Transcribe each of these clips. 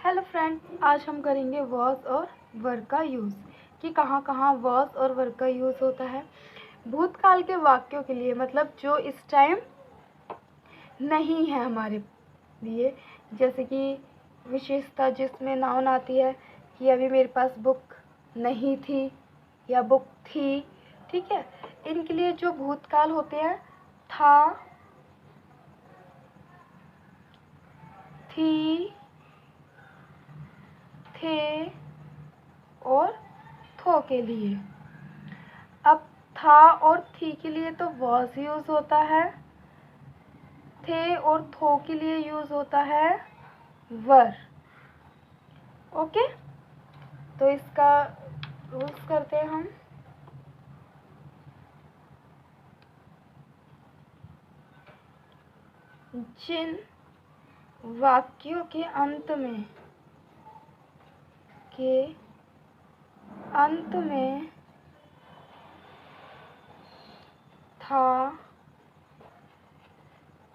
Hello friend, आज हम करेंगे वॉज और वर का यूज़ कि कहाँ कहाँ वॉज और वर का यूज़ होता है। भूतकाल के वाक्यों के लिए मतलब जो इस टाइम नहीं है हमारे लिए, जैसे कि विशेषता जिसमें नाउन आती है कि अभी मेरे पास बुक नहीं थी या बुक थी, ठीक है। इनके लिए जो भूतकाल होते हैं था, थी, थे और थो के लिए। अब था और थी के लिए तो वॉज यूज़ होता है, थे और थो के लिए यूज़ होता है वर। ओके, तो इसका रूल्स करते हैं हम। जिन वाक्यों के अंत में था,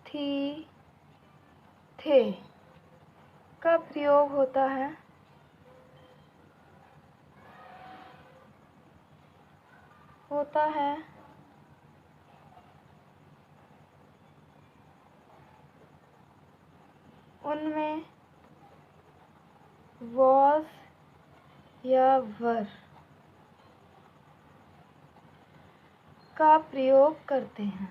थी, थे का प्रयोग होता है, उनमें वॉज या वर का प्रयोग करते हैं।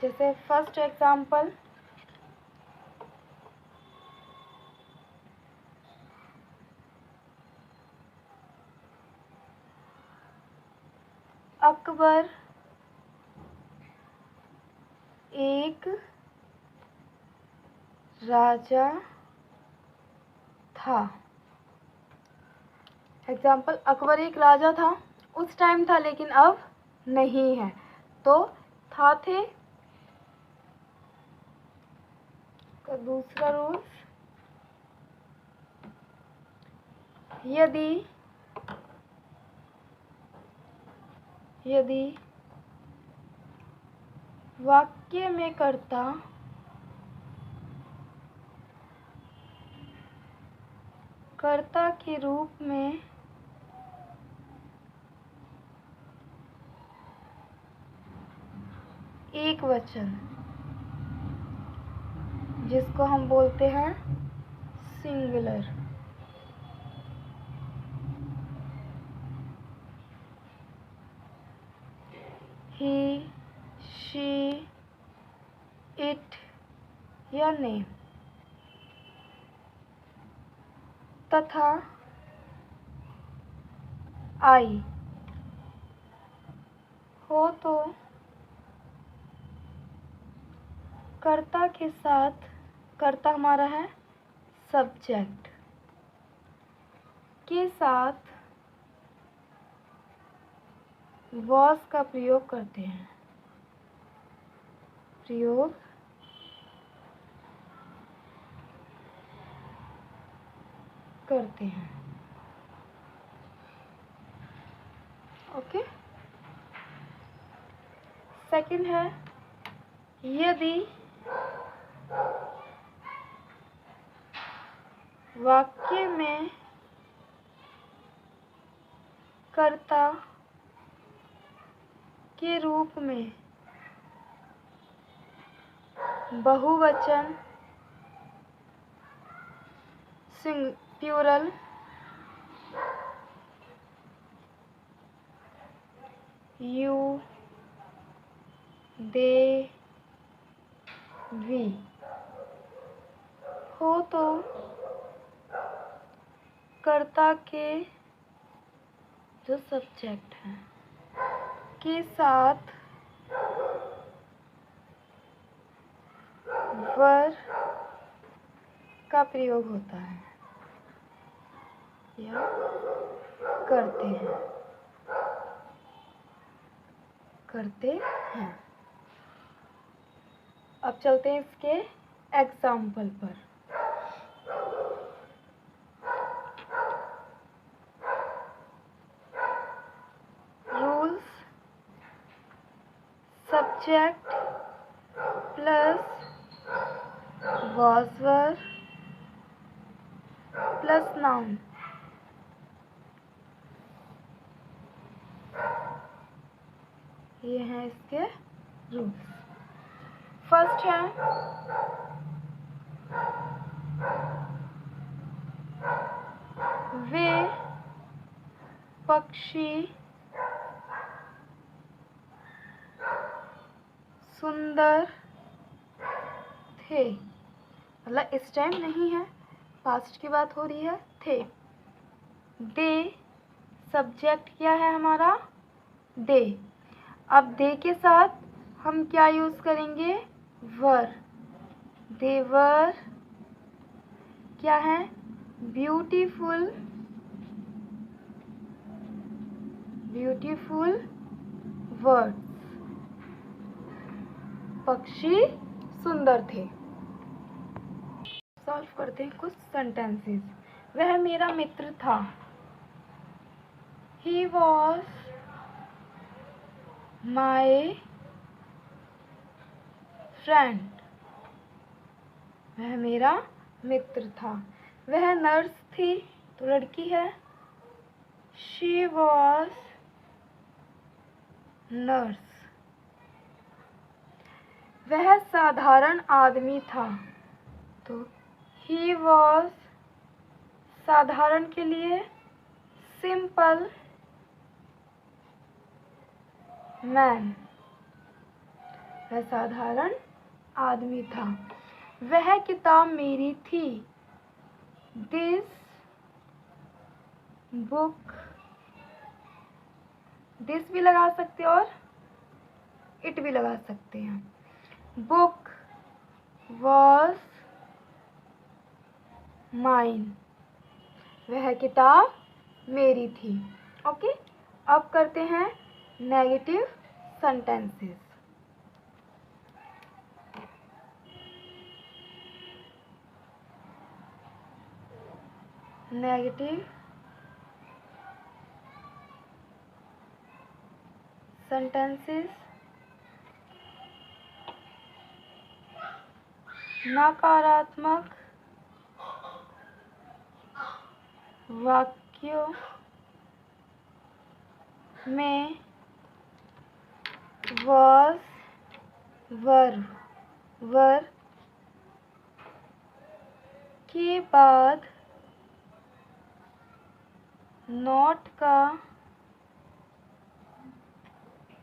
जैसे फर्स्ट एग्जाम्पल, अकबर एक राजा था। एग्जाम्पल, अकबर एक राजा था, उस टाइम था लेकिन अब नहीं है, तो था थे का दूसरा रूल्स, यदि वाक्य में कर्ता के रूप में एक वचन, जिसको हम बोलते हैं सिंगुलर, ही, शी, इट या नेम, तथा आई हो तो कर्ता के साथ, कर्ता हमारा है सब्जेक्ट, के साथ वॉज का प्रयोग करते हैं। ओके। सेकंड है, यदि वाक्य में कर्ता के रूप में बहुवचन, प्लूरल, यू, दे, वी हो तो कर्ता के जो सब्जेक्ट है के साथ वर का प्रयोग होता है या करते हैं। अब चलते हैं इसके एग्जाम्पल पर। Rules, subject plus was were plus noun. ये हैं इसके रूल्स। फर्स्ट है वे पक्षी सुंदर थे, मतलब इस टाइम नहीं है, पास्ट की बात हो रही है, थे। दे सब्जेक्ट क्या है हमारा, दे। अब दे के साथ हम क्या यूज़ करेंगे, वर। दे वर क्या है, ब्यूटीफुल, ब्यूटीफुल वर्ड्स, पक्षी सुंदर थे। सॉल्व करते हैं कुछ सेंटेंसेस। वह मेरा मित्र था, ही वॉज माई फ्रेंड। वह मेरा मित्र था। वह नर्स थी, तो लड़की है, शी वॉज नर्स। वह साधारण आदमी था, तो ही वॉज साधारण के लिए सिंपल मैन। वह साधारण आदमी था। वह किताब मेरी थी, दिस बुक, दिस भी लगा सकते हैं और इट भी लगा सकते हैं। बुक वॉज माइन, वह किताब मेरी थी। ओके, अब करते हैं नेगेटिव सेंटेंसेस। नेगेटिव सेंटेंसेस, नकारात्मक वाक्यों में was were के बाद not का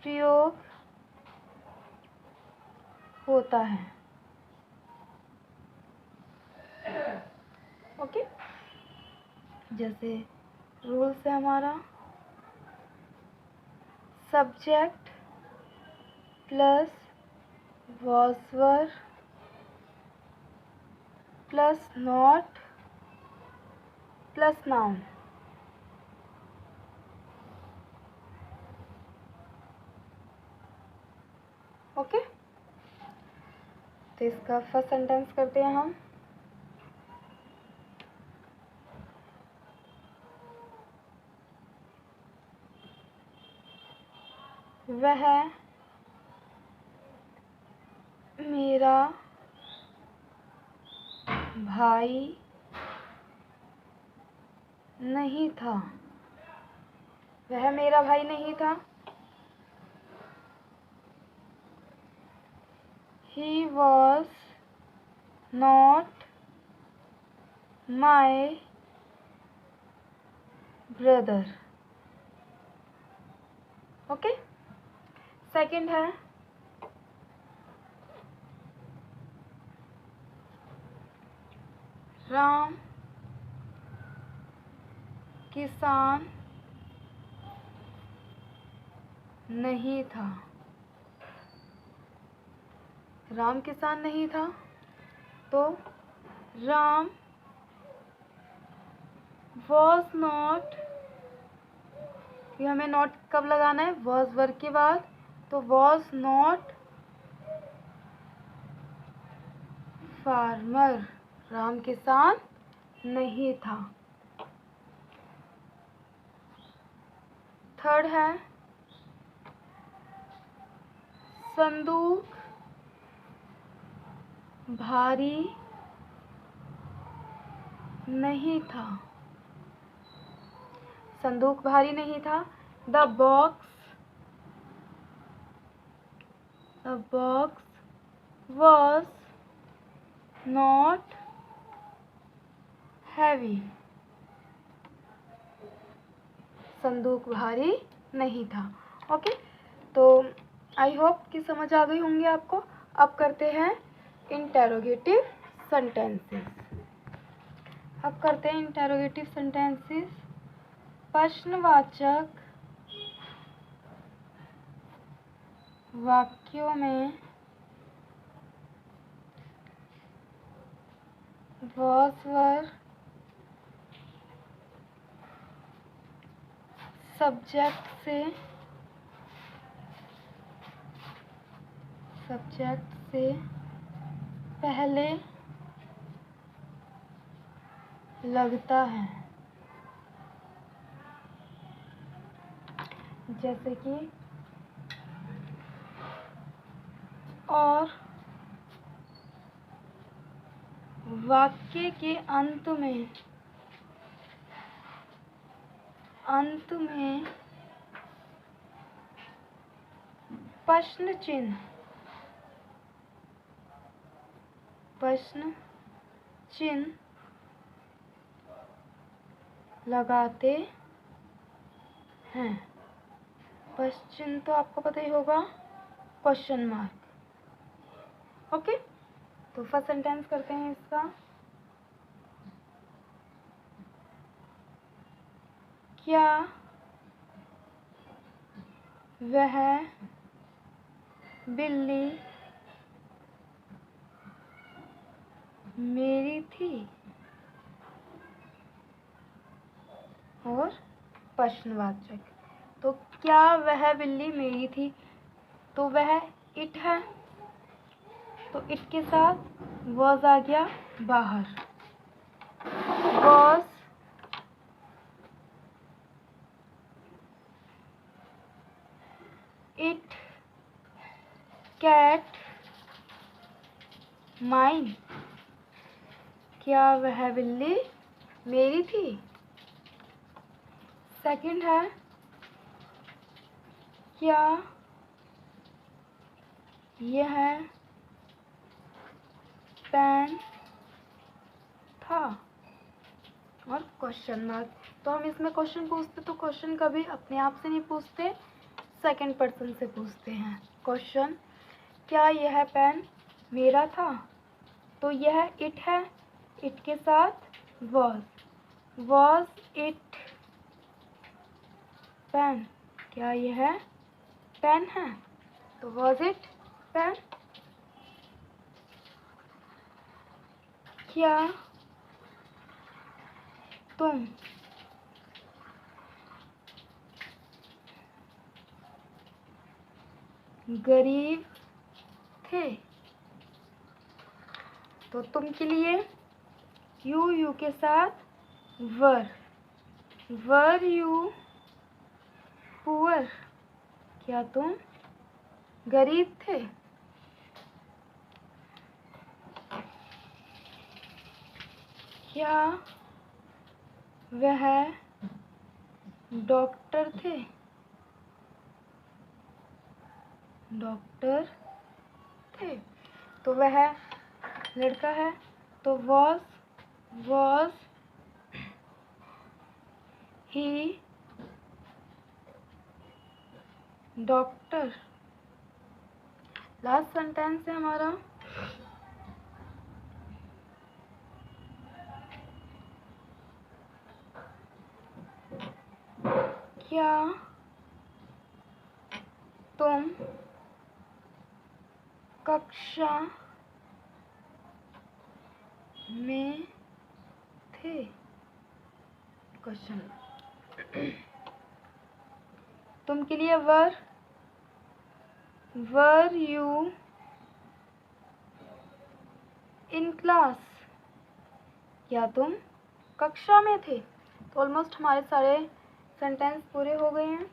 प्रयोग होता है। ओके, जैसे रूल्स है हमारा, subject plus was were plus not plus noun. Okay, तो इसका फर्स्ट सेंटेंस करते हैं हम। वह मेरा भाई नहीं था। वह मेरा भाई नहीं था। He was not my brother. Okay, second है राम किसान नहीं था। राम किसान नहीं था, तो राम was not, ये हमें नॉट कब लगाना है, was वर्ग के बाद, तो was not फार्मर, राम किसान नहीं था। थर्ड है संदूक भारी नहीं था। संदूक भारी नहीं था। The box was not heavy। संदूक भारी नहीं था। ओके, तो आई होप कि समझ आ गई होंगी आपको। अब करते हैं इंटेरोगेटिव सेंटेंसेस। प्रश्नवाचक वाक्यों में was were सब्जेक्ट से पहले लगता है। जैसे कि और वाक्य के अंत में प्रश्न चिन्ह लगाते हैं। प्रश्न चिन्ह तो आपको पता ही होगा, क्वेश्चन मार्क। ओके, तो फर्स्ट सेंटेंस करते हैं इसका। क्या वह बिल्ली मेरी थी? और प्रश्नवाचक, तो क्या वह बिल्ली मेरी थी, तो वह इट है, तो इट के साथ वॉज आ गया बाहर। Was it cat mine? क्या वह बिल्ली मेरी थी? सेकंड है, क्या यह पेन था? और क्वेश्चन मार्क। तो हम इसमें क्वेश्चन पूछते तो क्वेश्चन कभी अपने आप से नहीं पूछते, सेकंड पर्सन से पूछते हैं। क्वेश्चन, क्या यह पेन मेरा था? तो यह इट है, इट के साथ वॉज इट पेन? क्या यह पेन है, तो वॉज इट पेन? क्या तुम गरीब थे? तो तुम के लिए यू के साथ वर यू पुअर? क्या तुम गरीब थे? क्या वह डॉक्टर थे? तो वह लड़का है, तो was he doctor? Last sentence है हमारा, क्या तुम कक्षा में थे? क्वेश्चन, तुम के लिए वर यू इन क्लास? क्या तुम कक्षा में थे? तो ऑलमोस्ट हमारे सारे सेंटेंस पूरे हो गए हैं।